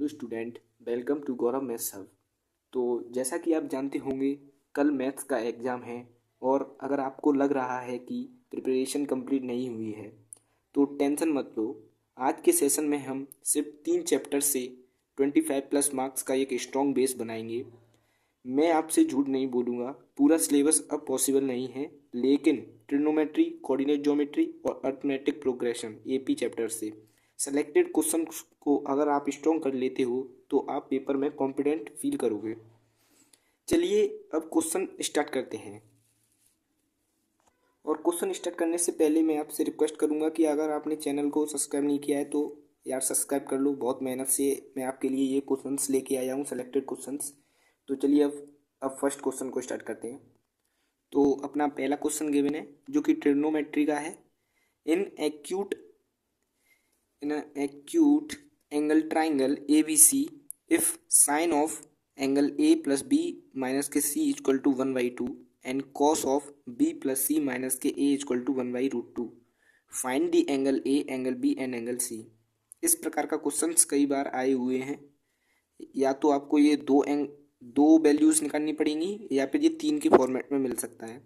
Hello student, welcome to Gaurav maths hub. तो जैसा कि आप जानते होंगे, कल मैथ्स का एग्ज़ाम है और अगर आपको लग रहा है कि प्रिपरेशन कंप्लीट नहीं हुई है तो टेंशन मत लो। आज के सेशन में हम सिर्फ 3 चैप्टर से 25+ मार्क्स का एक स्ट्रॉन्ग बेस बनाएंगे। मैं आपसे झूठ नहीं बोलूँगा, पूरा सिलेबस अब पॉसिबल नहीं है, लेकिन ट्रिग्नोमेट्री, कोऑर्डिनेट ज्योमेट्री और अर्थमेटिक प्रोग्रेशन एपी चैप्टर से सेलेक्टेड क्वेश्चन को अगर आप स्ट्रॉन्ग कर लेते हो तो आप पेपर में कॉन्फिडेंट फील करोगे। चलिए अब क्वेश्चन स्टार्ट करते हैं। और क्वेश्चन स्टार्ट करने से पहले मैं आपसे रिक्वेस्ट करूंगा कि अगर आपने चैनल को सब्सक्राइब नहीं किया है तो यार सब्सक्राइब कर लो। बहुत मेहनत से मैं आपके लिए ये क्वेश्चंस लेके आया हूँ, सेलेक्टेड क्वेश्चंस। तो चलिए अब फर्स्ट क्वेश्चन को स्टार्ट करते हैं। तो अपना पहला क्वेश्चन गिवन है जो कि ट्रिग्नोमेट्री का है। इन an acute angle triangle ABC, if sine of angle A plus B minus के C equal to 1/2 and cos of B plus C minus के A equal to 1/√2, find the angle A, angle B and angle C। इस प्रकार का questions कई बार आए हुए हैं। या तो आपको ये दो वैल्यूज़ निकालनी पड़ेंगी या फिर ये 3 के फॉर्मेट में मिल सकता है।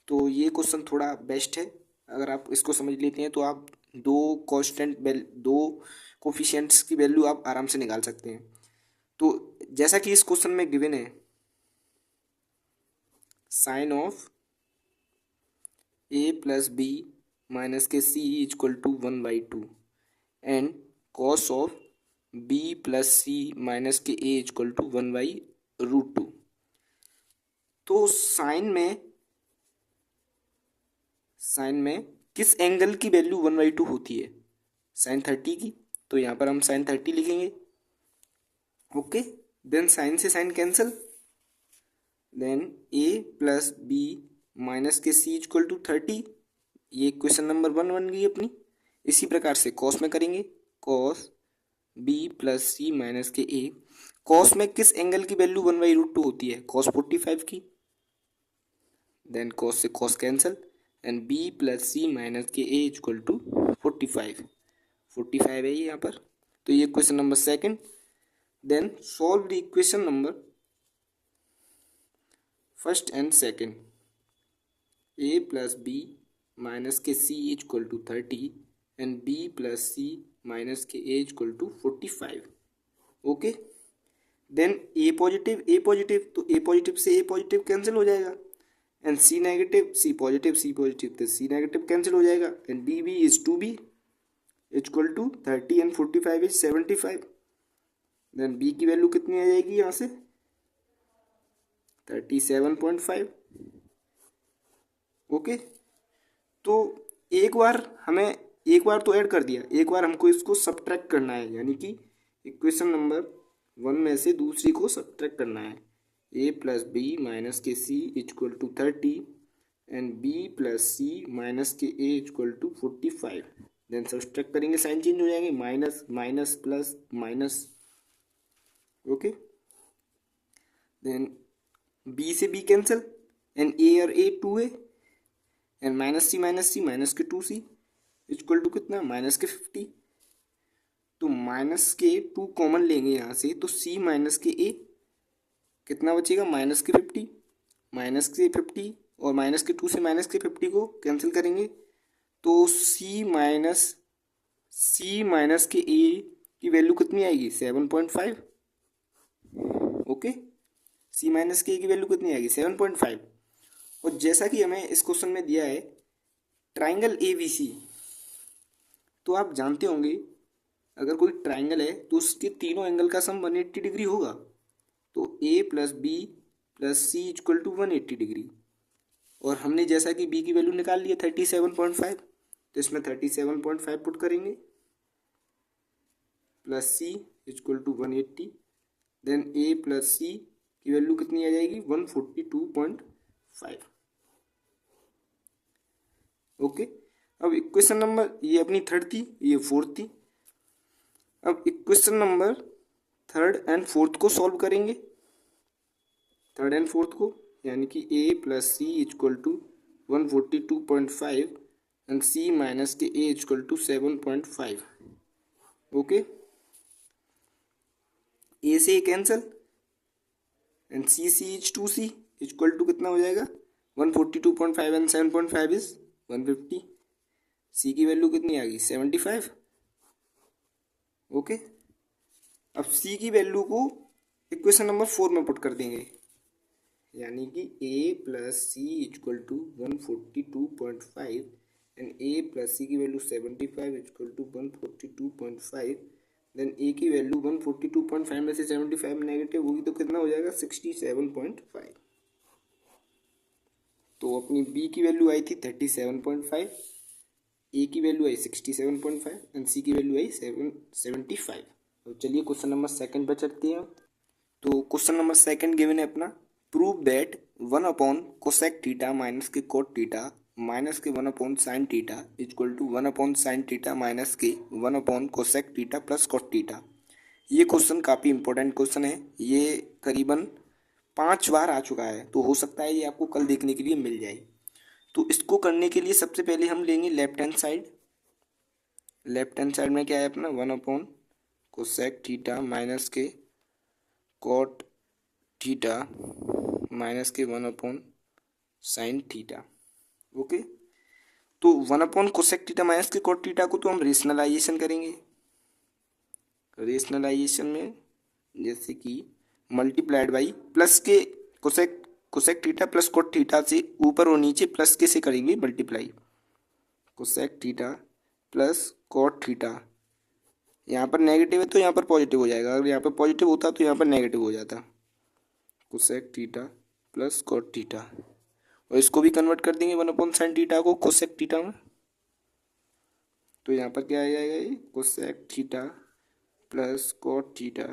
तो ये क्वेश्चन थोड़ा बेस्ट है। अगर आप इसको समझ लेते हैं तो आप दो कोफिशिएंट्स की वैल्यू आप आराम से निकाल सकते हैं। तो जैसा कि इस क्वेश्चन में गिवन है, sine of A plus B minus के C equal to 1/2 and cos of B plus C minus के ए इक्वल टू 1/√2। तो साइन में किस एंगल की वैल्यू 1/2 होती है? साइन 30 की। तो यहाँ पर हम साइन 30 लिखेंगे। ओके, देन साइन से साइन कैंसिल, देन ए प्लस बी माइनस के सी इक्वल टू 30। ये क्वेश्चन नंबर 1 बन गई अपनी। इसी प्रकार से कॉस में करेंगे, cos B plus C minus के ए। कॉस में किस एंगल की वैल्यू 1/√2 होती है? कॉस 45 की। देन कॉस से cos cancel and B plus C minus के ए इक्वल टू 45 है ये यहाँ पर। तो ये question number 2। Then solve the equation number 1 and 2। A plus B minus के C equal to 30 and B plus C minus के A equal to 45। Okay, then A positive तो ए पॉजिटिव से ए पॉजिटिव कैंसिल हो जाएगा and C negative तो सी negative cancel हो जाएगा and B is to be equal to 30 and 45 is 75। Then B की value कितनी आ जाएगी यहाँ से? 37.5। ओके, तो एक बार तो ऐड कर दिया, एक बार हमको इसको सब्ट्रैक्ट करना है, यानी कि इक्वेशन नंबर 1 में से दूसरी को सब्ट्रैक्ट करना है। ए प्लस बी माइनस के C equal to 30 and B plus C minus के A equal to 45। Then subtract करेंगे, साइन चेंज हो जाएंगे, minus minus plus minus. Okay, then B से बी कैंसिल एंड ए और ए 2 एंड माइनस के 2c equal to कितना? Minus के 50। तो माइनस के 2 कॉमन लेंगे यहाँ से, तो c माइनस के a कितना बचेगा? माइनस के 50 और माइनस के 2 से माइनस के 50 को कैंसिल करेंगे तो c माइनस के a की वैल्यू कितनी आएगी? 7.5। ओके, c माइनस के a की वैल्यू कितनी आएगी? 7.5। और जैसा कि हमें इस क्वेश्चन में दिया है ट्राइंगल ABC, तो आप जानते होंगे अगर कोई ट्राइंगल है तो उसके तीनों एंगल का सम 180 डिग्री होगा। तो a plus B plus C equal to 180 degree. और हमने जैसा कि b की वैल्यू निकाल ली है 37.5, तो इसमें 37.5 पुट करेंगे plus C equal to 180। Then a plus C की वैल्यू कितनी आ जाएगी? 142.5। ओके, अब इक्वेशन नंबर, ये अपनी 3rd थी, ये 4th थी। अब equation number 3rd and 4th को सॉल्व करेंगे। 3rd एंड 4th को, यानी कि a plus C equal to 142.5 and c minus के a equal to 7.5। Okay, A से A cancel and C is 2c equal to कितना हो जाएगा 142.5 एंड 7.5 इज 150। सी की वैल्यू कितनी आ गई 75। ओके, अब सी की वैल्यू को इक्वेशन नंबर 4 में पुट कर देंगे, यानी कि a plus C equal to 142.5 and a plus C की value 75 equal to 142.5। Then a की वैल्यू 142.5 में से 75 नेगेटिव होगी तो कितना हो जाएगा 67.5। तो अपनी b की वैल्यू आई थी 37.5, a की वैल्यू आई 67.5 एंड c की वैल्यू आई 75। तो चलिए क्वेश्चन नंबर सेकंड पर चलते हैं। तो क्वेश्चन नंबर सेकंड गिवन है अपना, prove that 1 cosec theta minus के कोट थीटा माइनस के 1 sine theta equal to 1 sine theta minus के 1 cosec theta plus cot theta. ये क्वेश्चन काफ़ी इंपॉर्टेंट क्वेश्चन है, ये करीबन 5 बार आ चुका है, तो हो सकता है ये आपको कल देखने के लिए मिल जाए। तो इसको करने के लिए सबसे पहले हम लेंगे left hand side. Left hand side में क्या है अपना 1 कोसेक थीटा माइनस के कोट थीटा माइनस के 1 साइन थीटा। ओके, तो 1 कोसेक थीटा माइनस के कोट थीटा को तो हम रेशनलाइजेशन करेंगे। रेशनलाइजेशन में जैसे कि मल्टीप्लाइड बाई प्लस के cosec theta plus cot theta से ऊपर और नीचे प्लस के से करेंगे multiply. Cosec theta plus cot theta, यहाँ पर नेगेटिव है तो यहाँ पर पॉजिटिव हो जाएगा, अगर यहाँ पर पॉजिटिव होता तो यहाँ पर नेगेटिव हो जाता। Cosec theta plus cot theta, और इसको भी कन्वर्ट कर देंगे 1 साइन थीटा को कोसेक थीटा में। तो यहाँ पर क्या आ जाएगा ये cosec theta plus cot theta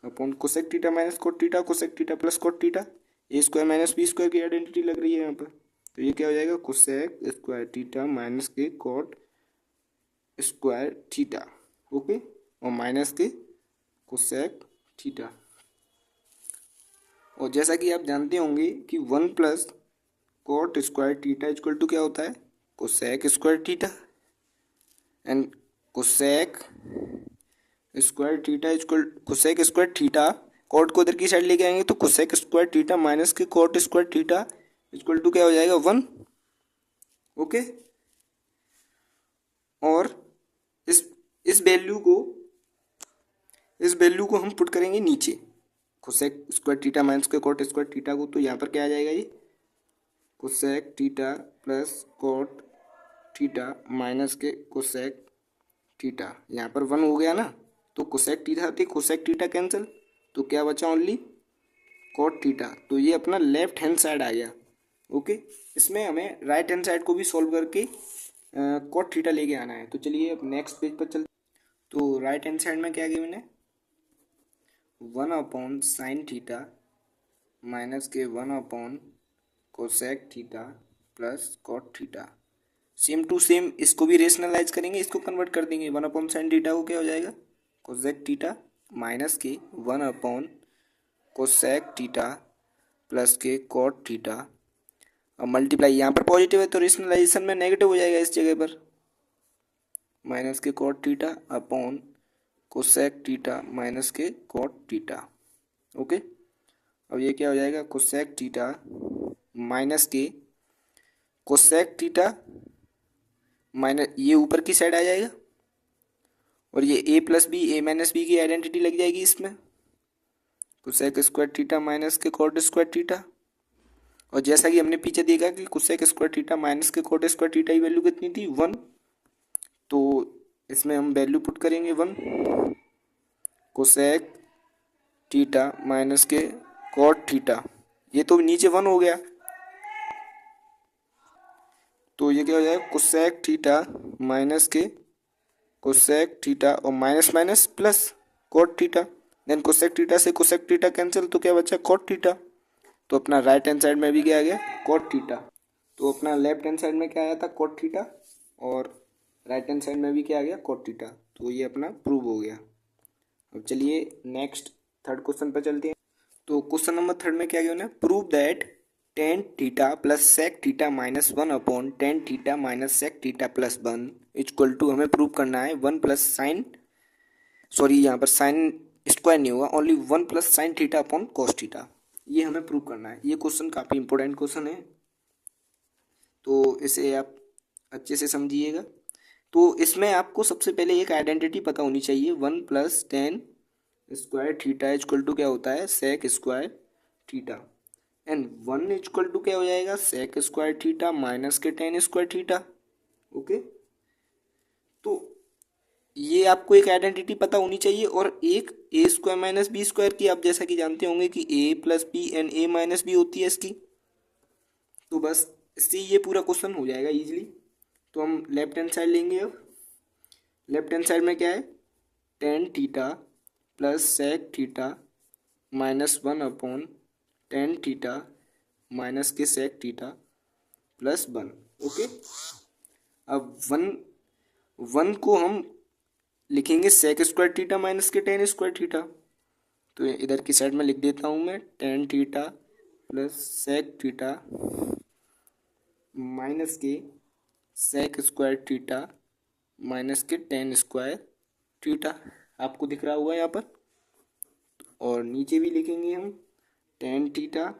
upon cosec theta minus cot theta, cosec theta plus cot theta, A square minus B square की आइडेंटिटी लग रही है यहाँ पर। तो ये क्या हो जाएगा कोसेक स्क्वायर थीटा माइनस के कोट स्क्वायर थीटा। ओके, और माइनस के कोसेक थीटा। और जैसा कि आप जानते होंगे कि 1 plus cot square theta equal to क्या होता है cosec square theta, and cosec square theta equal cosec square theta, cot को इधर की साइड लेके आएंगे तो कोसेक स्क्वायर थीटा माइनस के cot square theta equal to क्या हो जाएगा 1। ओके, और इस वैल्यू को हम पुट करेंगे नीचे कोसेक स्क्वायर थीटा माइनस के कोट स्क्वायर थीटा को। तो यहाँ पर क्या आ जाएगा ये cosec theta plus cot theta minus के कोसेक थीटा, यहाँ पर 1 हो गया ना, तो कोसेक थीटा थे कोसेक थीटा कैंसिल, तो क्या बचा ओनली कोट थीटा। तो ये अपना लेफ्ट हैंड साइड आ गया। ओके, इसमें हमें राइट हैंड साइड को भी सॉल्व करके कोट थीटा लेके आना है। तो चलिए अब नेक्स्ट पेज पर चलते। तो राइट हैंड साइड में क्या गिवन है 1 साइन थीटा माइनस के 1 cosec theta plus cot theta. Same to same इसको भी रेशनलाइज करेंगे, इसको कन्वर्ट कर देंगे 1 साइन थीटा को क्या हो जाएगा कोसेक थीटा माइनस के 1 कोसेक थीटा प्लस के कोट थीटा, और मल्टीप्लाई यहाँ पर पॉजिटिव है तो रेशनलाइजेशन में नेगेटिव हो जाएगा इस जगह पर, माइनस के cot theta upon cosec theta minus के कोट थीटा। ओके, अब ये क्या हो जाएगा कोसेक थीटा माइनस के कोसेक थीटा माइनस ये ऊपर की साइड आ जाएगा, और ये a plus B A minus B की आइडेंटिटी लग जाएगी इसमें, कोसेक स्क्वायर थीटा माइनस के कोट स्क्वायर थीटा। और जैसा कि हमने पीछे देखा कि कोसेक स्क्वायर थीटा माइनस के कोट स्क्वायर थीटा की वैल्यू कितनी थी 1, तो इसमें हम वैल्यू पुट करेंगे 1 कोसेक थीटा माइनस के कोट थीटा, ये तो नीचे 1 हो गया, तो ये क्या हो जाएगा कोसेक थीटा माइनस के कोसेक थीटा और minus minus plus cot theta, then cosec theta से कोसेक थीटा कैंसिल, तो क्या बचा कोट थीटा। तो अपना राइट हैंड साइड में भी क्या आ गया कोट थीटा। तो अपना लेफ्ट हैंड साइड में क्या आया था कोट थीटा, और राइट हैंड साइड में भी क्या आ गया कोट थीटा। तो ये अपना प्रूव हो गया। अब चलिए नेक्स्ट थर्ड क्वेश्चन पर चलते हैं। तो क्वेश्चन नंबर थर्ड में क्या गिवन है prove that tan theta plus sec theta minus 1 tan theta minus sec theta plus 1 equal to, हमें प्रूव करना है 1 प्लस साइन, सॉरी यहाँ पर साइन स्क्वायर नहीं होगा, only 1 plus sine theta upon cos theta. ये हमें प्रूव करना है। ये क्वेश्चन काफ़ी इंपॉर्टेंट क्वेश्चन है, तो इसे आप अच्छे से समझिएगा। तो इसमें आपको सबसे पहले एक आइडेंटिटी पता होनी चाहिए, 1 plus tan square theta equal to क्या होता है, sec square theta. And 1 equal to क्या हो जाएगा, सेक स्क्वायर थीटा माइनस के टेन स्क्वायर थीटा। ओके, तो ये आपको एक आइडेंटिटी पता होनी चाहिए। और एक A square minus B square की आप जैसा कि जानते होंगे कि A plus B and A minus B होती है इसकी। तो बस इससे ये पूरा क्वेश्चन हो जाएगा इजीली। तो हम लेफ्ट हैंड साइड लेंगे। अब लेफ्ट हैंड साइड में क्या है, tan theta plus sec theta minus 1 upon tan theta minus के सेक थीटा प्लस 1। ओके, अब वन को हम लिखेंगे सेक स्क्वायर थीटा माइनस के टेन स्क्वायर थीटा। तो इधर की साइड में लिख देता हूँ मैं, tan theta plus sec theta minus के सेक स्क्वायर थीटा माइनस के टेन स्क्वायर थीटा। आपको दिख रहा होगा यहाँ पर। और नीचे भी लिखेंगे हम, टेन थीटा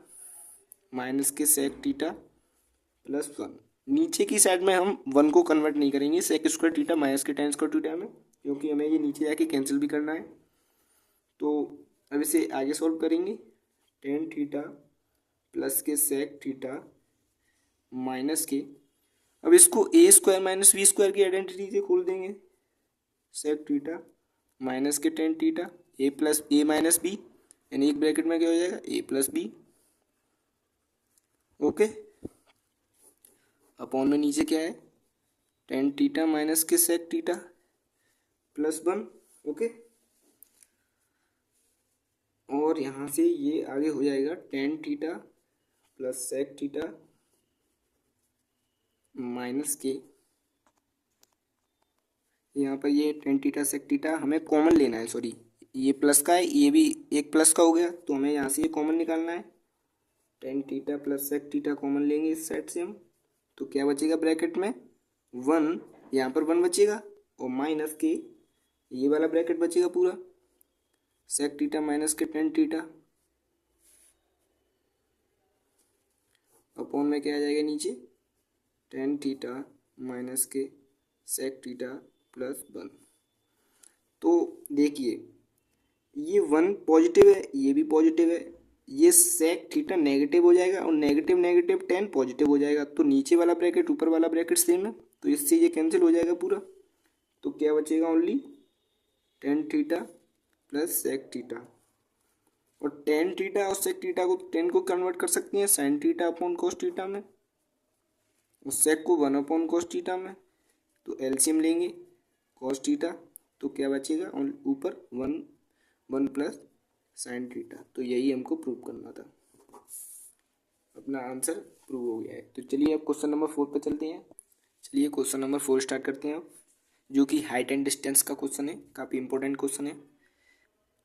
माइनस के सेक थीटा प्लस 1। नीचे की साइड में हम 1 को कन्वर्ट नहीं करेंगे सेक स्क्वायर थीटा माइनस के टेन स्क्वायर थीटा में, क्योंकि हमें ये नीचे जाके कैंसिल भी करना है। तो अब इसे आगे सॉल्व करेंगे, टेन थीटा प्लस के सेक थीटा माइनस के, अब इसको ए स्क्वायर माइनस बी स्क्वायर की आइडेंटिटी से खोल देंगे, सेक थीटा माइनस के टेन थीटा ए प्लस ए माइनस बी, यानी एक ब्रैकेट में क्या हो जाएगा, ए प्लस बी। ओके, अपॉन में नीचे क्या है, टेन थीटा माइनस के सेक थीटा प्लस 1। ओके, और यहाँ से ये आगे हो जाएगा tan theta plus sec theta minus के, यहाँ पर ये टेन थीटा सेक थीटा हमें कॉमन लेना है, सॉरी ये प्लस का है, ये भी एक प्लस का हो गया, तो हमें यहाँ से ये कॉमन निकालना है। Tan theta plus sec theta common लेंगे इस साइड से हम, तो क्या बचेगा ब्रैकेट में 1, यहाँ पर 1 बचेगा, और माइनस के ये वाला ब्रैकेट बचेगा पूरा, सेक थीटा माइनस के टेन थीटा, अपॉन में क्या आ जाएगा नीचे, टेन थीटा माइनस के सेक थीटा प्लस 1। तो देखिए ये 1 पॉजिटिव है, ये भी पॉजिटिव है, ये सेक थीटा नेगेटिव हो जाएगा, और नेगेटिव नेगेटिव 10 पॉजिटिव हो जाएगा। तो नीचे वाला ब्रैकेट ऊपर वाला ब्रैकेट सेम है, तो इससे ये कैंसिल हो जाएगा पूरा। तो क्या बचेगा, only tan theta plus sec theta. और टेन थीटा और सेक थीटा को 10 को कन्वर्ट कर सकते हैं sine theta upon cos theta में, और सेक को 1 अपॉन कॉस थीटा में। तो एलसीएम लेंगे कॉस थीटा, तो क्या बचेगा ऊपर 1 प्लस साइन थीटा। तो यही हमको प्रूव करना था, अपना आंसर प्रूव हो गया है। तो चलिए अब क्वेश्चन नंबर 4 पे चलते हैं। चलिए क्वेश्चन नंबर 4 स्टार्ट करते हैं अब, जो कि हाइट एंड डिस्टेंस का क्वेश्चन है, काफ़ी इंपॉर्टेंट क्वेश्चन है।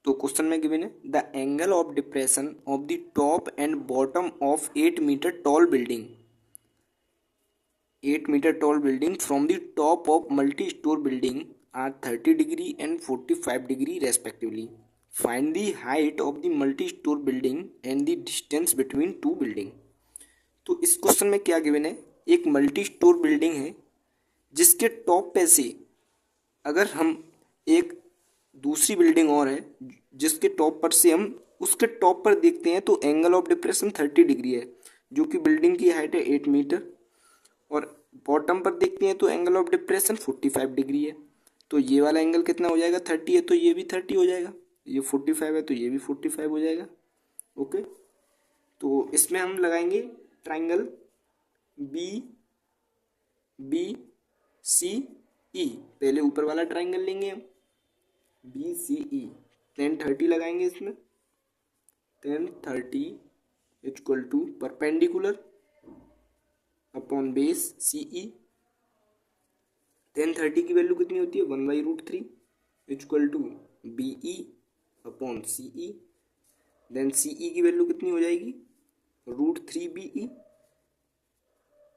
तो क्वेश्चन में गिवन है, the angle of depression of the top and bottom of 8 metre tall building, 8 metre tall building from the top of multi-store building are 30 degree and 45 degree respectively. Find the height of the multi-store building and the distance between two building. तो इस question में क्या given है, एक multi store building है जिसके top पे से अगर हम एक दूसरी बिल्डिंग और है जिसके टॉप पर से हम उसके टॉप पर देखते हैं, तो एंगल ऑफ डिप्रेशन 30 डिग्री है, जो कि बिल्डिंग की हाइट है 8 मीटर। और बॉटम पर देखते हैं तो एंगल ऑफ डिप्रेशन 45 डिग्री है। तो ये वाला एंगल कितना हो जाएगा, 30 है तो ये भी 30 हो जाएगा, ये 45 है तो ये भी 45 हो जाएगा। ओके, तो इसमें हम लगाएंगे ट्राइंगल बी बी सी ई। पहले ऊपर वाला ट्राइंगल लेंगे हम, बी सी ई, 10 30 लगाएंगे इसमें, 10 30 equal to perpendicular upon base C E. 10 30 की वैल्यू कितनी होती है, 1/√3 equal to B E upon C E. Then C E की वैल्यू कितनी हो जाएगी, √3 बी ई।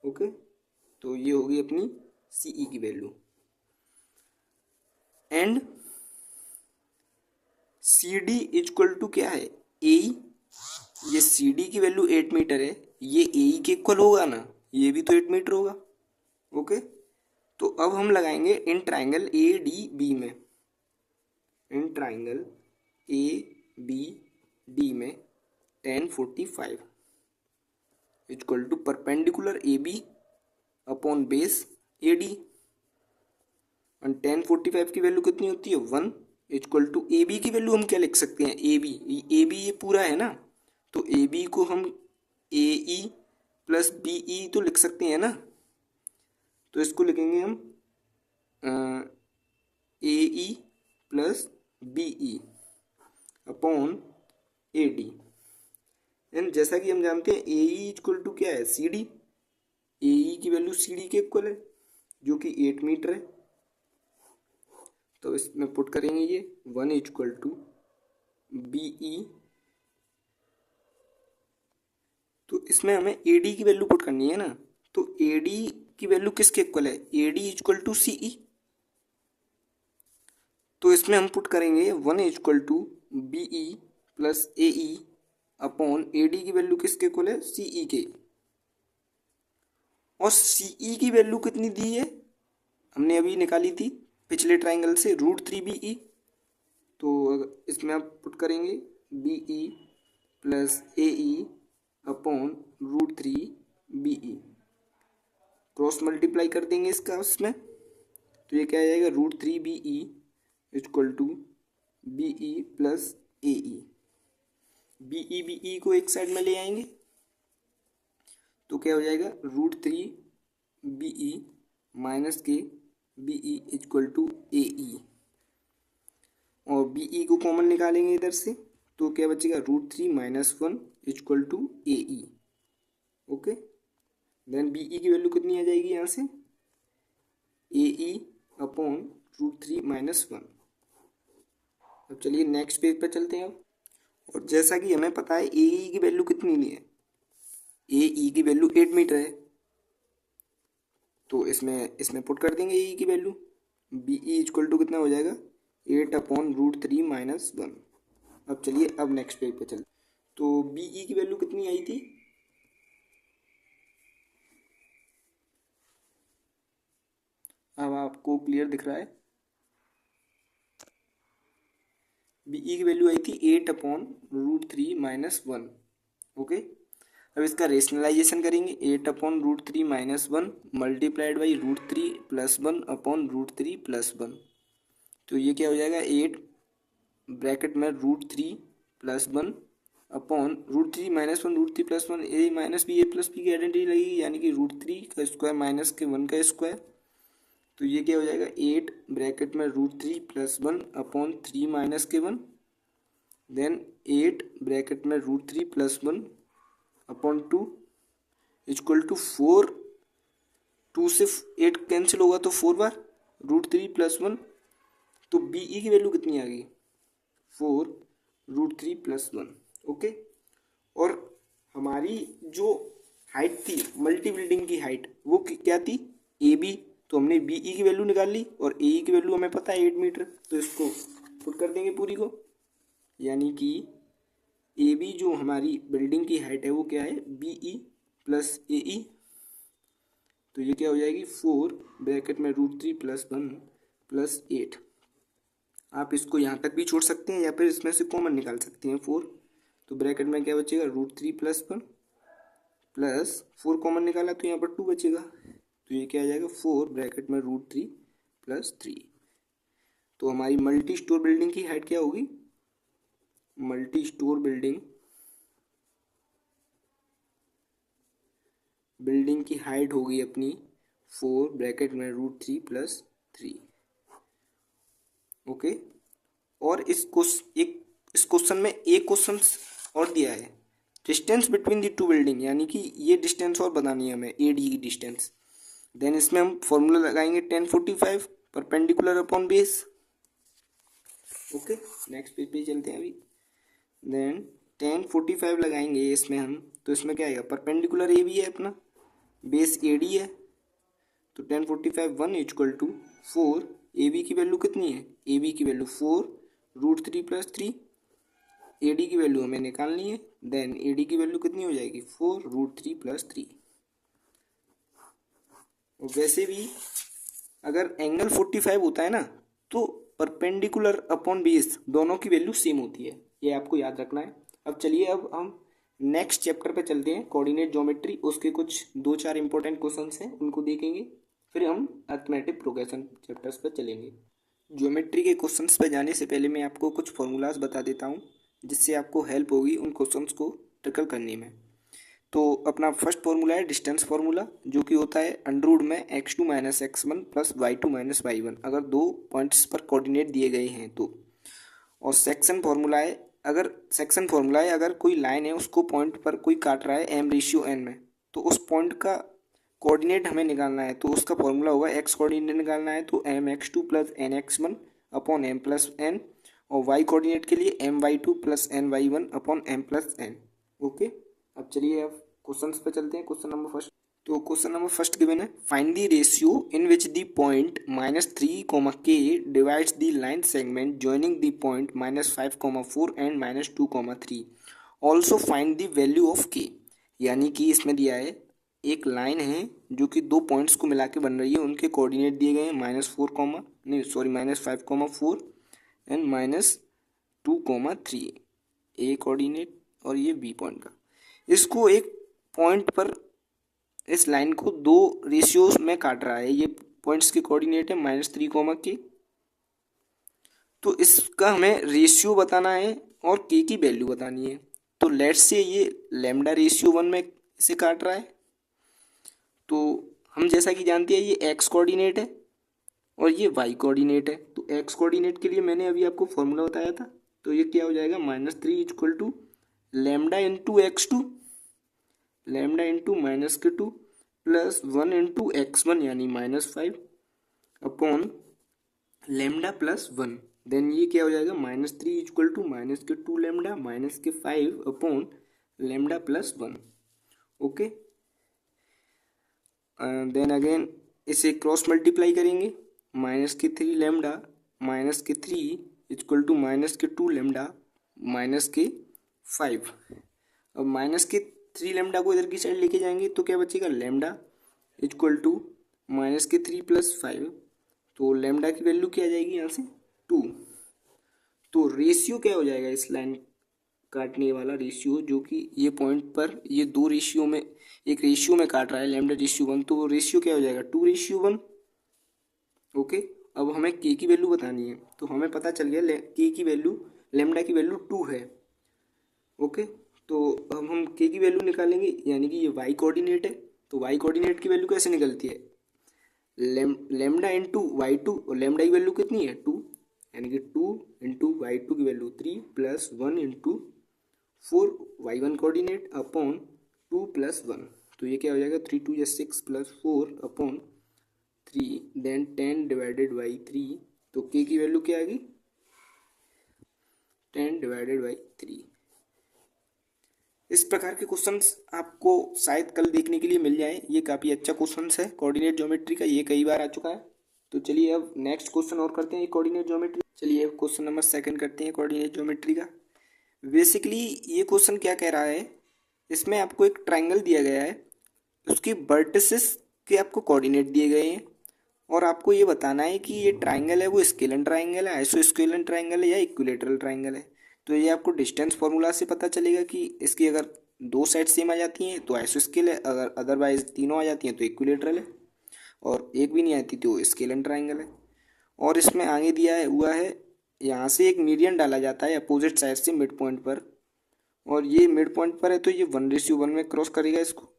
ओके, तो ये होगी अपनी सी ई की वैल्यू। And C D equal to क्या है, ए, ये सी डी की वैल्यू 8 मीटर है, ये ए के इक्वल होगा ना, ये भी तो 8 मीटर होगा। ओके, तो अब हम लगाएंगे in triangle A D B में, in triangle A B D में tan 45 equal to perpendicular A B upon base A D. और tan 45 की वैल्यू कितनी होती है, 1 इक्वल टू ए बी की वैल्यू हम क्या लिख सकते हैं, ए बी ये पूरा है ना, तो ए बी को हम ए ई प्लस बी ई तो लिख सकते हैं ना, तो इसको लिखेंगे हम A E plus B E upon A D. And जैसा कि हम जानते हैं ए ई इक्वल टू क्या है, सी डी, ए ई की वैल्यू सी डी के इक्वल है जो कि 8 मीटर है। तो इसमें पुट करेंगे ये 1 इक्वल टू बी ई, तो इसमें हमें ए डी की वैल्यू पुट करनी है ना, तो ए डी की वैल्यू किसके इक्वल है, A D equal to C E, तो इसमें हम पुट करेंगे 1 equal to B E plus A E upon A D की वैल्यू किसके इक्वल है, सी ई के। और सी ई की वैल्यू कितनी दी है, हमने अभी निकाली थी पिछले ट्राइंगल से, √3 बी ई, तो इसमें आप पुट करेंगे B E plus A E upon √3 B E, cross multiply कर देंगे इसका उसमें, तो ये क्या आ जाएगा, √3 B E equal to B E plus A E. B E को एक साइड में ले आएंगे तो क्या हो जाएगा, √3 बी ई माइनस के B E equal to A ई, और बी ई को कॉमन निकालेंगे इधर से, तो क्या बचेगा, √3 minus 1 equal to A E. Okay, then B E की वैल्यू कितनी आ जाएगी यहाँ से, ए ई अपॉन √3 माइनस 1। अब चलिए नेक्स्ट पेज पर चलते हैं अब, और जैसा कि हमें पता है ए ई की वैल्यू कितनी है, ए ई की वैल्यू 8 मीटर है, तो इसमें पुट कर देंगे ए ई की value, B E equal to कितना हो जाएगा, 8 अपॉन √3 माइनस 1। अब चलिए अब नेक्स्ट पेज पे चलते, तो बी ई की वैल्यू कितनी आई थी, अब आपको क्लियर दिख रहा है, बी ई की वैल्यू आई थी 8 अपॉन √3 माइनस 1। ओके, अब इसका रेशनलाइजेशन करेंगे, 8 upon √3 minus 1 multiplied by √3 plus 1 upon √3 plus 1, तो ये क्या हो जाएगा, 8 ब्रैकेट में √3 प्लस 1 अपॉन √3 माइनस 1 √3 प्लस 1, ए माइनस बी ए प्लस बी की आइडेंटिटी लगेगी, यानी कि √3 का स्क्वायर माइनस के 1 का स्क्वायर, तो ये क्या हो जाएगा, 8 ब्रैकेट में √3 प्लस 1 अपॉन 3 माइनस के 1, देन 8 ब्रैकेट में √3 प्लस 1 अपॉन 2 इक्वल टू 4, 2 से 8 कैंसिल होगा तो 4 बार √3 प्लस 1, तो बी ई की वैल्यू कितनी आ गई, 4 √3 प्लस 1। ओके, और हमारी जो हाइट थी मल्टी बिल्डिंग की हाइट वो क्या थी, ए बी, तो हमने बी ई की वैल्यू निकाल ली, और ए ई की वैल्यू हमें पता है 8 मीटर, तो इसको पुट कर देंगे पूरी को, यानी कि ए बी जो हमारी बिल्डिंग की हाइट है वो क्या है, बी ई प्लस ए ई, तो ये क्या हो जाएगी, 4 ब्रैकेट में √3 प्लस 1 प्लस 8। आप इसको यहाँ तक भी छोड़ सकते हैं या फिर इसमें से कॉमन निकाल सकते हैं 4, तो ब्रैकेट में क्या बचेगा, √3 प्लस 1 प्लस 4 कॉमन निकाला तो यहाँ पर 2 बचेगा, तो ये क्या आ जाएगा, 4 ब्रैकेट में √3 प्लस 3। तो हमारी मल्टी स्टोर बिल्डिंग की हाइट क्या होगी, मल्टी स्टोर बिल्डिंग की हाइट होगी अपनी 4 ब्रैकेट में √3 प्लस 3। ओके, और इस क्वेश्चन में एक क्वेश्चन और दिया है, distance between the two building, यानी कि ये डिस्टेंस और बतानी है हमें, ए डी की डिस्टेंस। देन इसमें हम फॉर्मूला लगाएंगे tan 45 perpendicular upon base. Okay, next page पे चलते हैं अभी, देन tan 45 लगाएंगे इसमें हम, तो इसमें क्या आएगा, परपेंडिकुलर ए बी है अपना, बेस ए डी है, तो tan 45 1 equal to 4, A B की वैल्यू कितनी है, ए बी की वैल्यू 4 √3 + 3, ए डी की वैल्यू हमें निकालनी है। देन ए डी की वैल्यू कितनी हो जाएगी 4√3 + 3। और वैसे भी अगर एंगल 45 होता है ना तो परपेंडिकुलर अपॉन बेस दोनों की वैल्यू सेम होती है, ये आपको याद रखना है। अब चलिए अब हम नेक्स्ट चैप्टर पे चलते हैं, कोऑर्डिनेट ज्योमेट्री। उसके कुछ 2-4 इंपॉर्टेंट क्वेश्चंस हैं उनको देखेंगे, फिर हम अरिथमेटिक प्रोग्रेशन चैप्टर्स पे चलेंगे। ज्योमेट्री के क्वेश्चंस पे जाने से पहले मैं आपको कुछ फॉर्मूलाज बता देता हूँ जिससे आपको हेल्प होगी उन क्वेश्चंस को टैकल करने में। तो अपना फर्स्ट फार्मूला है डिस्टेंस फार्मूला, जो कि होता है अंडर में x2 - x1 + y2 - y1, अगर दो पॉइंट्स पर कोऑर्डिनेट दिए गए हैं तो। और सेक्शन फार्मूला है अगर कोई लाइन है उसको पॉइंट पर कोई काट रहा है m/n में, तो उस पॉइंट का कोऑर्डिनेट हमें निकालना है, तो उसका फॉर्मूला होगा x कोऑर्डिनेट निकालना है तो mx2 + nx1 upon m + n, और y कोऑर्डिनेट के लिए my2 + ny1 upon m + n। Okay, अब चलिए अब क्वेश्चंस पे चलते हैं। क्वेश्चन नंबर फर्स्ट, तो क्वेश्चन नंबर फर्स्ट गिवन है, find the ratio in which the point -3, k divides the line segment joining the point -5, 4 and -2, 3। Also find the value of k। यानी कि इसमें दिया है एक लाइन है जो कि दो पॉइंट्स को मिला के बन रही है, उनके कोऑर्डिनेट दिए गए हैं -5, 4 एंड -2, 3, ए कोऑर्डिनेट और ये बी पॉइंट का। इसको एक पॉइंट पर इस लाइन को दो रेशियोज में काट रहा है, ये पॉइंट्स के कोऑर्डिनेट है -3, k। तो इसका हमें रेशियो बताना है और के की वैल्यू बतानी है। तो लेट्स से ये λ/1 में इसे काट रहा है, तो हम जैसा कि जानते हैं ये एक्स कोऑर्डिनेट है और ये वाई कोऑर्डिनेट है। तो एक्स कोऑर्डिनेट के लिए मैंने अभी आपको फॉर्मूला बताया था, तो ये क्या हो जाएगा -3 = λ/(x2) λ×-2 प्लस 1 × x1 यानी -5 अपॉन λ + 1। देन ये क्या हो जाएगा -3 = -2 λ -5 अपॉन λ + 1। ओके, देन अगेन इसे क्रॉस मल्टीप्लाई करेंगे, -3 λ -3 = -2 λ -5। अब -3 λ को इधर की साइड लेके जाएंगे तो क्या बचेगा λ = -3 + 5, तो लैम्डा की वैल्यू क्या आ जाएगी यहाँ से 2। तो रेशियो क्या हो जाएगा इस लाइन काटने वाला रेशियो, जो कि ये पॉइंट पर ये दो रेशियो में एक रेशियो में काट रहा है λ/1, तो रेशियो क्या हो जाएगा 2:1। ओके, अब हमें के की वैल्यू बतानी है, तो हमें पता चल गया के की वैल्यू लैम्डा की वैल्यू 2 है। ओके, तो अब हम के की वैल्यू निकालेंगे, यानी कि ये वाई कोऑर्डिनेट है, तो वाई कोऑर्डिनेट की वैल्यू कैसे निकलती है लैम्डा ×y2, और लैम्डा की वैल्यू कितनी है 2, यानी कि 2 × y2 की value 3 plus 1 × 4 y1 coordinate upon 2 + 1। तो ये क्या हो जाएगा 3 × 2 = 6 प्लस 4 अपॉन 3, देन 10/3। तो के की वैल्यू क्या आ गई 10/3। इस प्रकार के क्वेश्चंस आपको शायद कल देखने के लिए मिल जाए, ये काफ़ी अच्छा क्वेश्चंस है कोऑर्डिनेट ज्योमेट्री का, ये कई बार आ चुका है। तो चलिए अब नेक्स्ट क्वेश्चन और करते हैं कोऑर्डिनेट ज्योमेट्री। चलिए अब क्वेश्चन नंबर 2 करते हैं कोऑर्डिनेट ज्योमेट्री का। बेसिकली ये क्वेश्चन क्या कह रहा है, इसमें आपको एक ट्राइंगल दिया गया है, उसकी वर्टिसेस के आपको कोऑर्डिनेट दिए गए हैं, और आपको ये बताना है कि ये ट्राइंगल है वो स्केलन ट्राइंगल है, आइसोस्केलन ट्राइंगल है या इक्विलेटरल ट्राइंगल है। तो ये आपको डिस्टेंस फार्मूला से पता चलेगा कि इसकी अगर दो साइड सेम आ जाती हैं तो आइसोस्केल है, अगर अदरवाइज तीनों आ जाती हैं तो इक्विलेटरल है, और एक भी नहीं आती तो स्केलन ट्राइंगल है। और इसमें आगे दिया है हुआ है यहाँ से एक मीडियन डाला जाता है अपोजिट साइड से मिड पॉइंट पर, और ये मिड पॉइंट पर है तो ये 1:1 में क्रॉस करेगा इसको,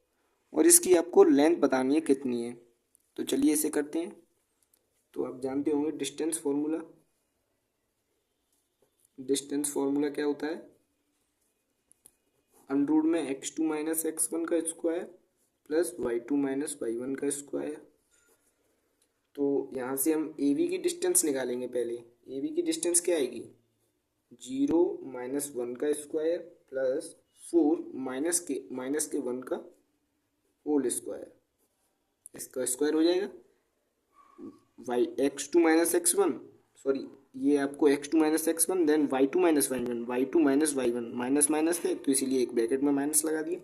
और इसकी आपको लेंथ बतानी है कितनी है। तो चलिए इसे करते हैं। तो आप जानते होंगे डिस्टेंस फार्मूला क्या होता है, अंडर में x2 - x1 का स्क्वायर प्लस y2 - y1 का स्क्वायर। तो यहाँ से हम ए बी की डिस्टेंस निकालेंगे। पहले ए बी की डिस्टेंस क्या आएगी 0 - 1 का स्क्वायर प्लस 4 - 1 का होल स्क्वायर, इसका स्क्वायर हो जाएगा x2 - x1 सॉरी ये आपको x2 minus x1 then y2 minus y1, y2 minus y1, minus minus थे तो इसीलिए एक ब्रैकेट में माइनस लगा दिया।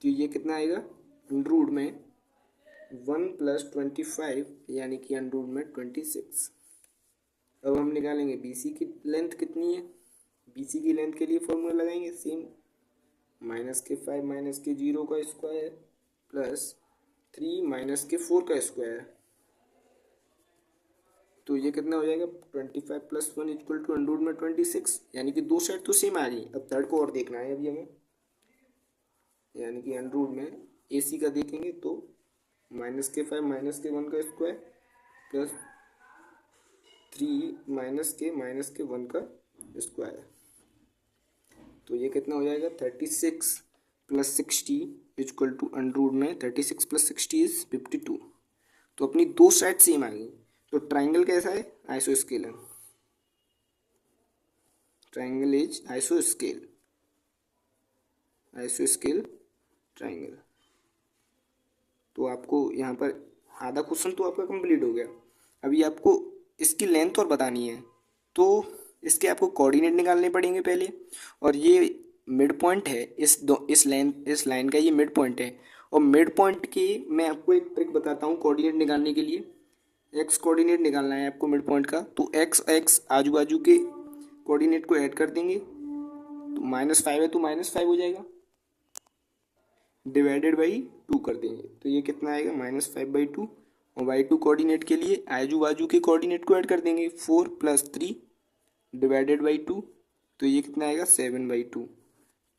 तो ये कितना आएगा अंडर रूट में 1 प्लस 25 यानी कि अंडर रूट में 26। अब हम निकालेंगे BC की लेंथ कितनी है। BC की लेंथ के लिए फॉर्मूला लगाएंगे सेम, माइनस के 5 माइनस के 0 का स्क्वायर प्लस 3 माइनस के 4 का स्क्वायर। तो ये कितना हो जाएगा 25 plus 1 equal to under root में 26, यानी कि दो साइड तो सेम आ गई। अब थर्ड को और देखना है अभी हमें, यानी कि अंडर रूट में AC का देखेंगे तो माइनस के 5 माइनस के 1 का स्क्वायर प्लस 3 माइनस के 1 का स्क्वायर। तो ये कितना हो जाएगा 36 plus 60 equal to under root में 36 प्लस 60 इज 52। तो अपनी दो साइड सेम आ गई। तो ट्राइंगल कैसा है, आइसोस्केल है। Triangle is आइसोस्केल, आइसोस्केल triangle. तो आपको यहाँ पर आधा क्वेश्चन तो आपका कंप्लीट हो गया। अभी आपको इसकी लेंथ और बतानी है, तो इसके आपको कोऑर्डिनेट निकालने पड़ेंगे पहले। और ये मिड पॉइंट है इस लाइन का, ये मिड पॉइंट है। और मिड पॉइंट की मैं आपको एक ट्रिक बताता हूँ कोऑर्डिनेट निकालने के लिए। एक्स कोऑर्डिनेट निकालना है आपको मिड पॉइंट का, तो एक्स आजू बाजू के कोऑर्डिनेट को ऐड कर देंगे। तो -5 है तो -5 हो जाएगा, डिवाइडेड बाई 2 कर देंगे। तो ये कितना आएगा -5/2। और y2 कोऑर्डिनेट के लिए आजू बाजू के कोऑर्डिनेट को ऐड कर देंगे, 4 + 3 डिवाइडेड बाई 2। तो ये कितना आएगा 7/2।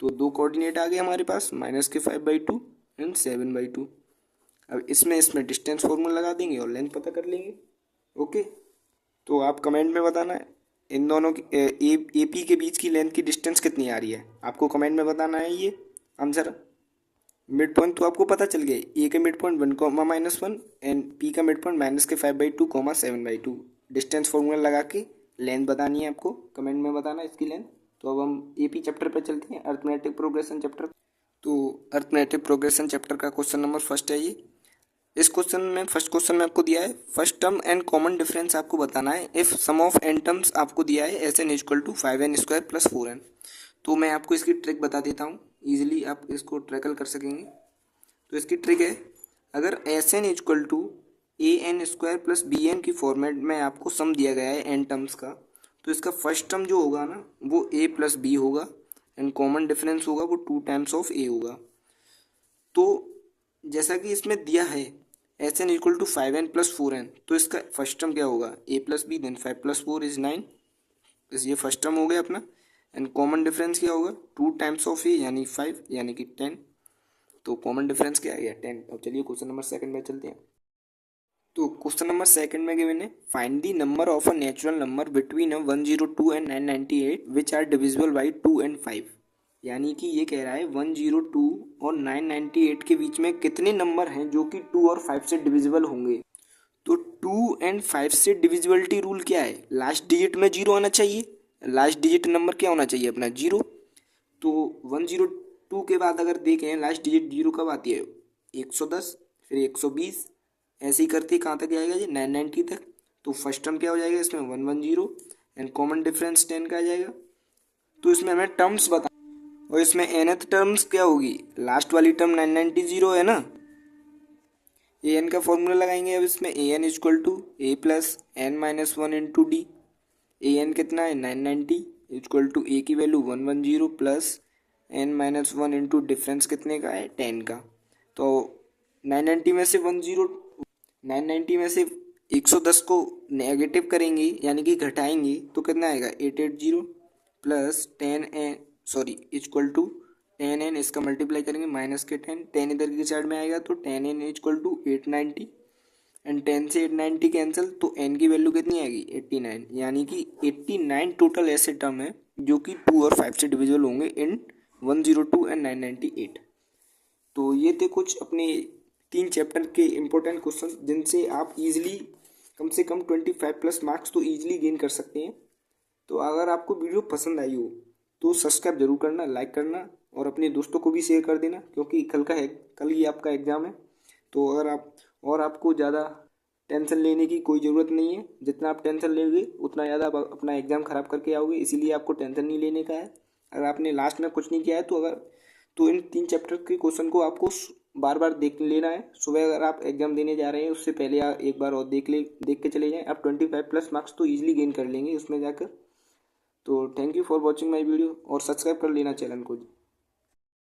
तो दो कोऑर्डिनेट आ गए हमारे पास, -5/2 एंड 7/2। अब इसमें डिस्टेंस फॉर्मूला लगा देंगे और लेंथ पता कर लेंगे। ओके, तो आप कमेंट में बताना इन दोनों की AP के बीच की लेंथ की डिस्टेंस कितनी आ रही है, आपको कमेंट में बताना है ये आंसर। मिड पॉइंट तो आपको पता चल गया, A का मिड पॉइंट 1, -1 एंड P का मिड पॉइंट -5/2, 7/2। डिस्टेंस फॉर्मूला लगा के लेंथ बतानी है आपको, कमेंट में बताना इसकी लेंथ। तो अब हम AP चैप्टर पर चलते हैं, अरिथमेटिक प्रोग्रेशन चैप्टर। तो अरिथमेटिक प्रोग्रेशन चैप्टर का क्वेश्चन नंबर फर्स्ट है ये। इस क्वेश्चन में फर्स्ट क्वेश्चन में आपको दिया है first term and common difference आपको बताना है। If sum of n terms आपको दिया है SN = 5n² + 4n। तो मैं आपको इसकी ट्रिक बता देता हूँ, ईजिली आप इसको ट्रैकल कर सकेंगे। तो इसकी ट्रिक है, अगर SN = AN² + BN की फॉर्मेट में आपको सम दिया गया है n टर्म्स का, तो इसका फर्स्ट टर्म जो होगा ना वो A + B होगा एंड कॉमन डिफरेंस होगा वो 2 टाइम्स ऑफ A होगा। तो जैसा कि इसमें दिया है SN = 5n + 4n, तो इसका फर्स्ट टर्म क्या होगा A + B देन 5 + 4 इज 9। ये फर्स्ट टर्म हो गया अपना। एंड कॉमन डिफरेंस क्या होगा 2 टाइम्स ऑफ A यानी 5 यानी कि 10। तो कॉमन डिफरेंस क्या आ गया 10। अब चलिए क्वेश्चन नंबर सेकंड में चलते हैं। तो क्वेश्चन नंबर सेकंड में गिवन है find the number of a natural number between 102 and 998 which are divisible by 2 and 5। यानी कि ये कह रहा है 102 और 998 के बीच में कितने नंबर हैं जो कि 2 और 5 से डिविजिबल होंगे। तो 2 and 5 से डिविजिबिलिटी रूल क्या है, लास्ट डिजिट में 0 आना चाहिए। लास्ट डिजिट नंबर क्या होना चाहिए अपना 0। तो 102 के बाद अगर देखें लास्ट डिजिट 0 कब आती है 110, फिर 120, ऐसे ही करते कहाँ तक आएगा जी 990 तक। तो फर्स्ट टर्म क्या हो जाएगा इसमें 110 एंड कॉमन डिफरेंस 10 का आ जाएगा। तो इसमें हमें टर्म्स बता, और इसमें nth टर्म्स क्या होगी, लास्ट वाली टर्म 990 है ना। an का फॉर्मूला लगाएंगे अब इसमें an = a + n - 1 × d। an कितना है 990 = a की वैल्यू 110 प्लस n - 1 × डिफरेंस कितने का है 10 का। तो 990 में से 990 में से 110 को नेगेटिव करेंगे यानी कि घटाएंगे तो कितना आएगा 880 प्लस 10n = 10n, इसका मल्टीप्लाई करेंगे माइनस के 10 इधर की साइड में आएगा तो 10n = 890 एंड 10 से 890 कैंसिल तो n की वैल्यू कितनी आएगी 89। यानी कि 89 टोटल ऐसे टर्म है जो कि 2 और 5 से डिविजिबल होंगे इन 102 एंड 998। तो ये थे कुछ अपने 3 चैप्टर के इम्पोर्टेंट क्वेश्चन जिनसे आप इजीली कम से कम 25+ मार्क्स तो इजीली गेन कर सकते हैं। तो अगर आपको वीडियो पसंद आई हो तो सब्सक्राइब जरूर करना, लाइक करना और अपने दोस्तों को भी शेयर कर देना, क्योंकि कल ही आपका एग्ज़ाम है। तो अगर आपको ज़्यादा टेंशन लेने की कोई ज़रूरत नहीं है। जितना आप टेंशन लेंगे उतना ज़्यादा आप अपना एग्ज़ाम ख़राब करके आओगे, इसीलिए आपको टेंशन नहीं लेने का है। अगर आपने लास्ट में कुछ नहीं किया है तो इन 3 चैप्टर के क्वेश्चन को आपको बार बार देख लेना है। सुबह अगर आप एग्ज़ाम देने जा रहे हैं उससे पहले आप एक बार और देख के चले जाएँ। आप 25+ मार्क्स तो ईजिली गेन कर लेंगे उसमें जाकर। तो thank you for watching my video और सब्सक्राइब कर लेना चैनल को।